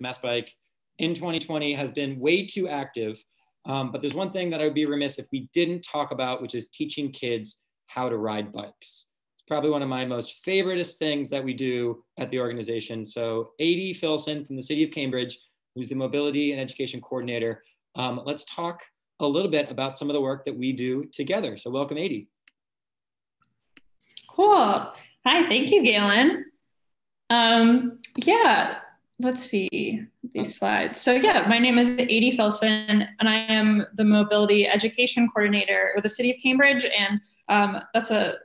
MassBike in 2020 has been way too active. But there's one thing that I would be remiss if we didn't talk about, which is teaching kids how to ride bikes. It's probably one of my most favoriteest things that we do at the organization. So Adi Philson from the city of Cambridge, who's the mobility and education coordinator. Let's talk a little bit about some of the work that we do together. So welcome, Adi. Cool. Hi, thank you, Galen. Yeah, let's see these slides. So yeah, my name is Adi Philson, and I am the mobility education coordinator with the city of Cambridge. And that's a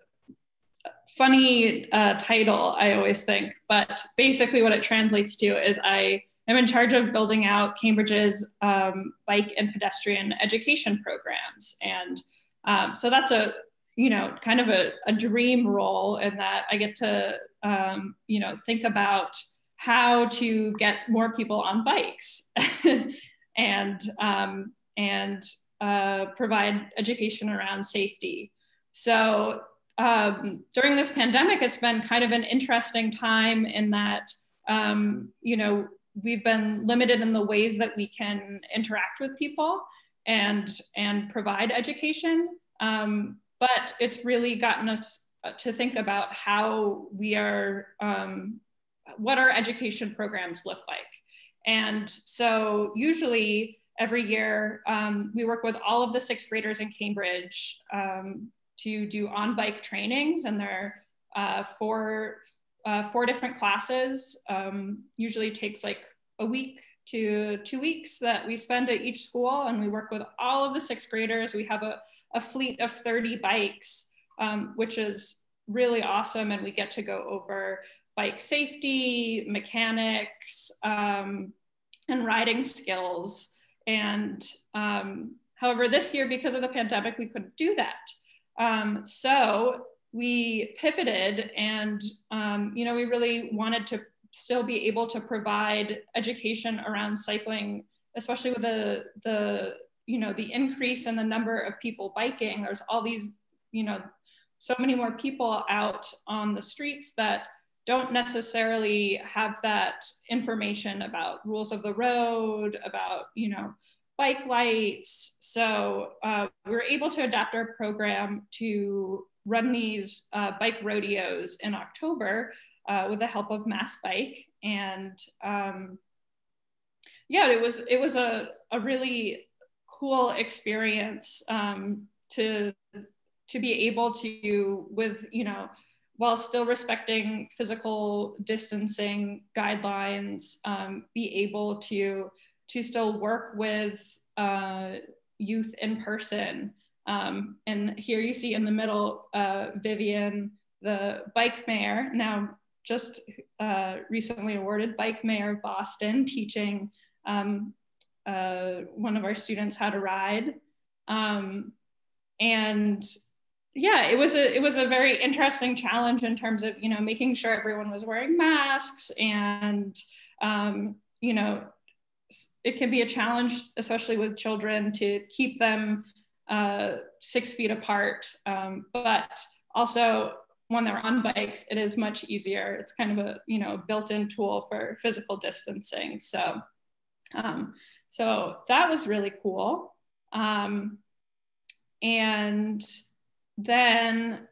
funny title, I always think, but basically what it translates to is I am in charge of building out Cambridge's bike and pedestrian education programs. And so that's kind of a dream role in that I get to, think about how to get more people on bikes and provide education around safety. So during this pandemic, it's been kind of an interesting time in that, we've been limited in the ways that we can interact with people and provide education. But it's really gotten us to think about how we are, what our education programs look like. And so usually every year, we work with all of the sixth graders in Cambridge to do on-bike trainings, and there are four different classes. Usually takes like a week to 2 weeks that we spend at each school, and we work with all of the sixth graders. We have a fleet of 30 bikes, which is really awesome, and we get to go over bike safety, mechanics, and riding skills. And however, this year, because of the pandemic, we couldn't do that. So we pivoted, and we really wanted to still be able to provide education around cycling, especially with the increase in the number of people biking. There's all these, so many more people out on the streets that don't necessarily have that information about rules of the road, about, bike lights. So we were able to adapt our program to run these bike rodeos in October with the help of MassBike. And it was a really cool experience to be able to, with, while still respecting physical distancing guidelines, be able to still work with youth in person. And here you see in the middle, Vivian, the bike mayor, now just recently awarded Bike Mayor of Boston, teaching one of our students how to ride. And yeah, it was a very interesting challenge in terms of, making sure everyone was wearing masks, and, it can be a challenge, especially with children, to keep them 6 feet apart. But also when they're on bikes, it is much easier. It's kind of a, built-in tool for physical distancing. So, so that was really cool. And then,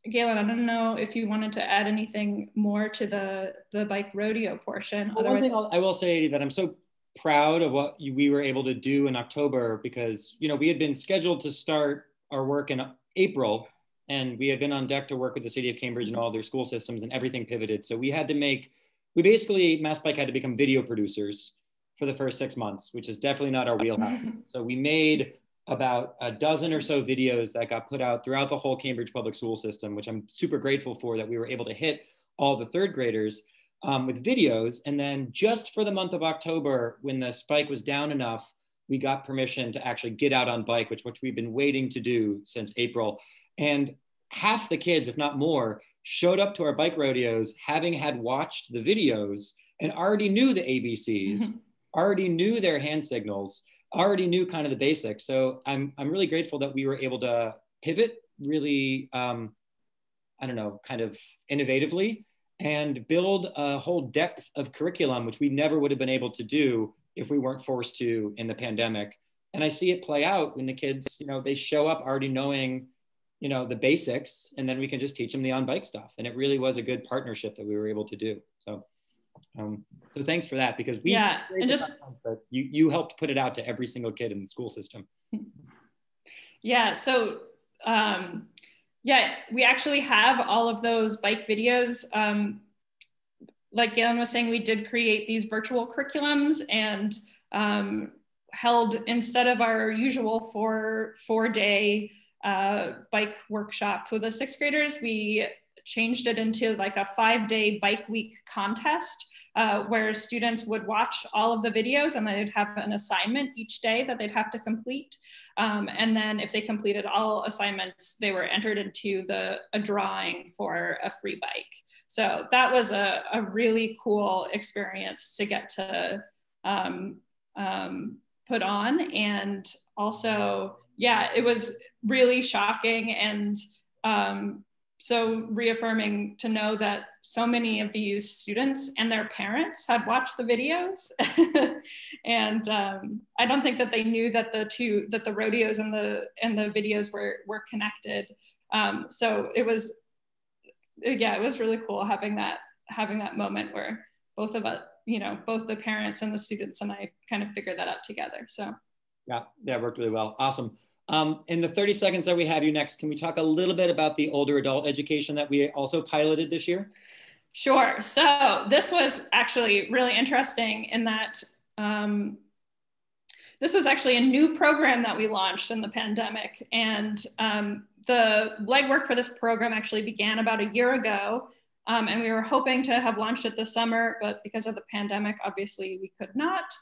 Galen, I don't know if you wanted to add anything more to the bike rodeo portion. Well, one thing I will say that I'm so proud of what we were able to do in October, because, we had been scheduled to start our work in April, and we had been on deck to work with the city of Cambridge and all their school systems, and everything pivoted. So MassBike had to become video producers for the first 6 months, which is definitely not our wheelhouse. So we made about a dozen or so videos that got put out throughout the whole Cambridge public school system, which I'm super grateful for, that we were able to hit all the third graders with videos. And then just for the month of October, when the spike was down enough, we got permission to actually get out on bike, which we've been waiting to do since April. And half the kids, if not more, showed up to our bike rodeos having had watched the videos and already knew the ABCs, already knew their hand signals, already knew kind of the basics. So I'm really grateful that we were able to pivot really, kind of innovatively and build a whole depth of curriculum, which we never would have been able to do if we weren't forced to in the pandemic. And I see it play out when the kids, they show up already knowing, the basics, and then we can just teach them the on-bike stuff. And it really was a good partnership that we were able to do. So, so thanks for that, because and just you helped put it out to every single kid in the school system. Yeah. So, we actually have all of those bike videos. Like Galen was saying, we did create these virtual curriculums and held, instead of our usual four-day bike workshop with the sixth graders, we changed it into like a 5-day bike week contest where students would watch all of the videos and they'd have an assignment each day that they'd have to complete. And then if they completed all assignments, they were entered into a drawing for a free bike. So that was a really cool experience to get to put on. And also, it was really shocking and so reaffirming to know that so many of these students and their parents had watched the videos. And I don't think that they knew that the rodeos and the videos were connected. So it was really cool having that moment where both of us, both the parents and the students and I kind of figured that out together. So yeah, that worked really well. Awesome. In the 30 seconds that we have you next, can we talk a little bit about the older adult education that we also piloted this year? Sure. So this was actually really interesting in that this was actually a new program that we launched in the pandemic. And the legwork for this program actually began about a year ago. And we were hoping to have launched it this summer, but because of the pandemic, obviously we could not.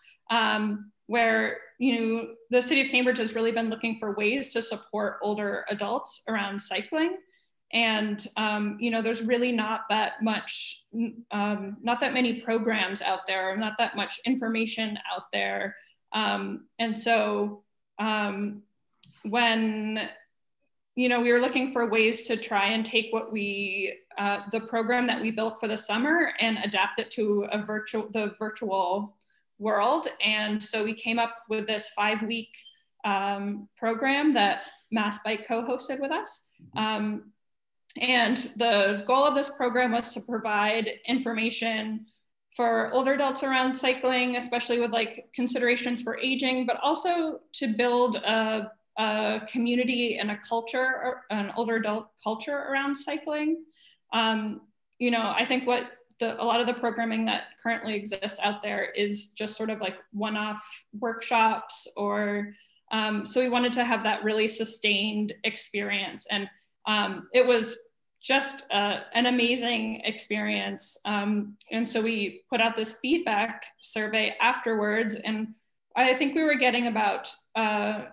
Where, the city of Cambridge has really been looking for ways to support older adults around cycling. And, there's really not that many programs out there, or not that much information out there. And so when, we were looking for ways to try and take what the program that we built for the summer and adapt it to the virtual world. And so we came up with this 5-week program that MassBike co-hosted with us. And the goal of this program was to provide information for older adults around cycling, especially with like considerations for aging, but also to build a community and a culture, an older adult culture around cycling. I think a lot of the programming that currently exists out there is just sort of like one-off workshops or, so we wanted to have that really sustained experience. And it was just an amazing experience. And so we put out this feedback survey afterwards, and I think we were getting about, on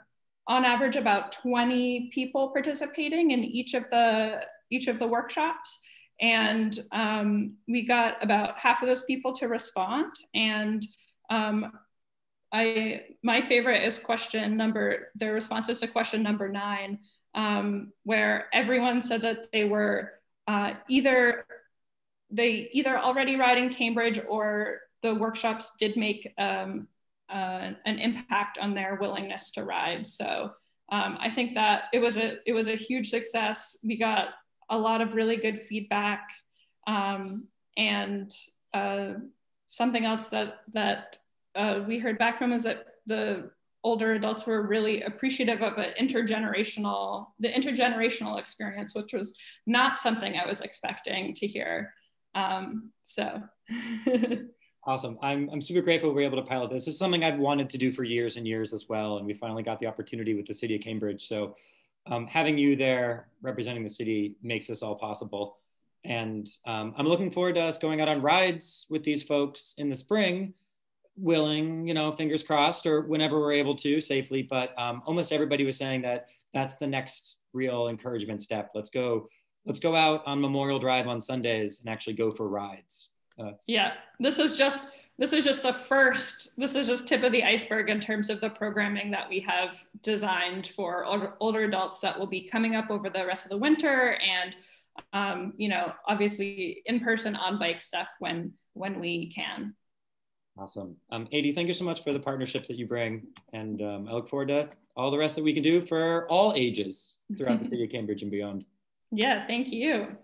average, about 20 people participating in each of the workshops. And we got about half of those people to respond. And my favorite is their responses to question number 9, where everyone said that they were either already ride in Cambridge, or the workshops did make an impact on their willingness to ride. So I think that it was a huge success. We got a lot of really good feedback, and something else that we heard back from is that the older adults were really appreciative of the intergenerational experience, which was not something I was expecting to hear. So. Awesome. I'm super grateful we were able to pilot this. This is something I've wanted to do for years and years as well. And we finally got the opportunity with the city of Cambridge. So having you there representing the city makes this all possible. And I'm looking forward to us going out on rides with these folks in the spring, willing, fingers crossed, or whenever we're able to safely. But almost everybody was saying that that's the next real encouragement step. Let's go out on Memorial Drive on Sundays and actually go for rides. This is just tip of the iceberg in terms of the programming that we have designed for older adults that will be coming up over the rest of the winter, and you know, obviously in-person on-bike stuff when we can. Awesome. Adi, thank you so much for the partnerships that you bring. And I look forward to all the rest that we can do for all ages throughout the city of Cambridge and beyond. Yeah, thank you.